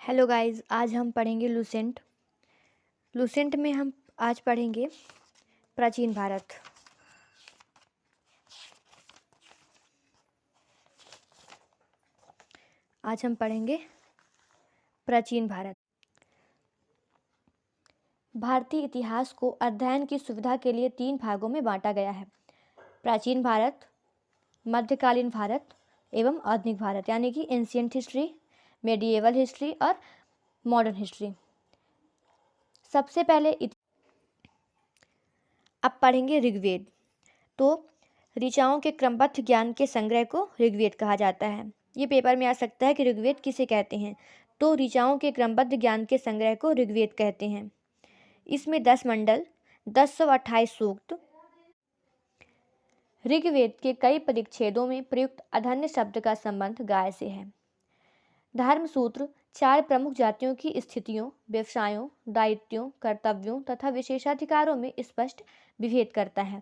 Hello guys, आज हम पढ़ेंगे लूसेंट। लूसेंट में हम आज पढ़ेंगे प्राचीन भारत। आज हम पढ़ेंगे प्राचीन भारत। भारतीय इतिहास को अध्ययन की सुविधा के लिए 3 भागों में बांटा गया है: प्राचीन भारत, मध्यकालीन भारत एवं आधुनिक भारत, यानी कि एंशिएंट हिस्ट्री, मेडिएवल हिस्ट्री और मॉडर्न हिस्ट्री। सबसे पहले अब पढ़ेंगे ऋग्वेद। तो ऋचाओं के क्रमबद्ध ज्ञान के संग्रह को ऋग्वेद कहा जाता है। ये पेपर में आ सकता है कि ऋग्वेद किसे कहते हैं। तो ऋचाओं के क्रमबद्ध ज्ञान के संग्रह को ऋग्वेद कहते हैं। इसमें 10 मंडल, 1028 सूक्त। ऋग्वेद के कई परिच्छेदों में प्रयुक्त अधन्य शब्द का संबंध गाय से है। धर्मसूत्र 4 प्रमुख जातियों की स्थितियों, व्यवसायों, दायित्वों, कर्तव्यों तथा विशेषाधिकारों में स्पष्ट विभेद करता है।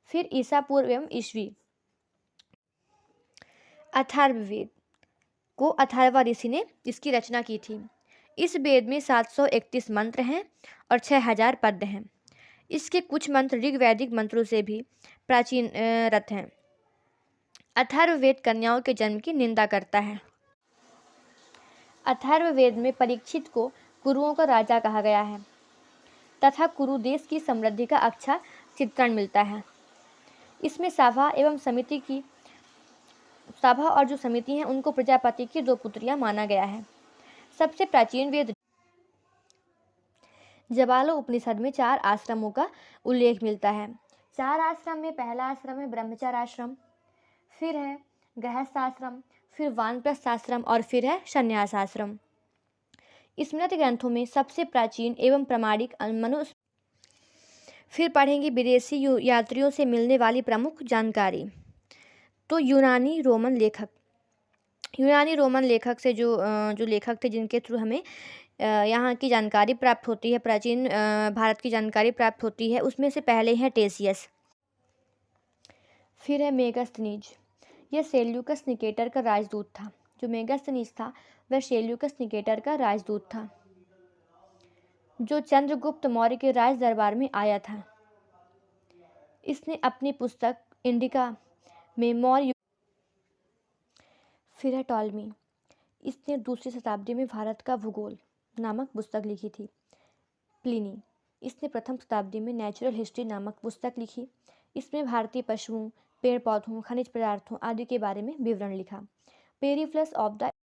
फिर ईसा पूर्व एवं ईस्वी अथर्ववेद को अथर्वा ऋषि ने इसकी रचना की थी। इस वेद में 731 मंत्र हैं और 6000 पद्य हैं। इसके कुछ मंत्र ऋग्वैदिक मंत्रों से भी प्राचीन रत हैं। अथर्ववेद कन्याओं के जन्म की निंदा करता है। अथर्ववेद में परीक्षित को कुरुओं का राजा कहा गया है तथा कुरु देश की समृद्धि का अच्छा चित्रण मिलता है। इसमें सभा और जो समिति हैं उनको प्रजापति की 2 पुत्रियां माना गया है। सबसे प्राचीन वेद जवालो उपनिषद में 4 आश्रमों का उल्लेख मिलता है। 4 आश्रम में पहला आश्रम है ब्रह्मचर्य आश्रम, फिर है गृहस्थ आश्रम, फिर वानप्रस्थ आश्रम और फिर है संन्यास आश्रम। स्मृति ग्रंथों में सबसे प्राचीन एवं प्रामाणिक मनुस्मृति। फिर पढ़ेंगे विदेशी यात्रियों से मिलने वाली प्रमुख जानकारी। तो यूनानी रोमन लेखक से जो लेखक थे जिनके थ्रू हमें यहाँ की जानकारी प्राप्त होती है, प्राचीन भारत की जानकारी प्राप्त होती है, उसमें से पहले है टेसियस। फिर है मेगास्थनीज। यह सेल्यूकस निकेटर का राजदूत था। जो मेगास्थनीज था वह सेल्यूकस निकेटर का राजदूत था, जो चंद्रगुप्त मौर्य के राज दरबार में आया था। इसने अपनी पुस्तक इंडिका में मौर्य। फिर है टॉलमी। इसने 2री शताब्दी में भारत का भूगोल नामक पुस्तक लिखी थी। प्लिनी। इसने 1म शताब्दी में नेचुरल हिस्ट्री नामक पुस्तक लिखी। इसमें भारतीय पशुओं, पेड़ पौधों, खनिज पदार्थों आदि के बारे में विवरण लिखा। Periplus of the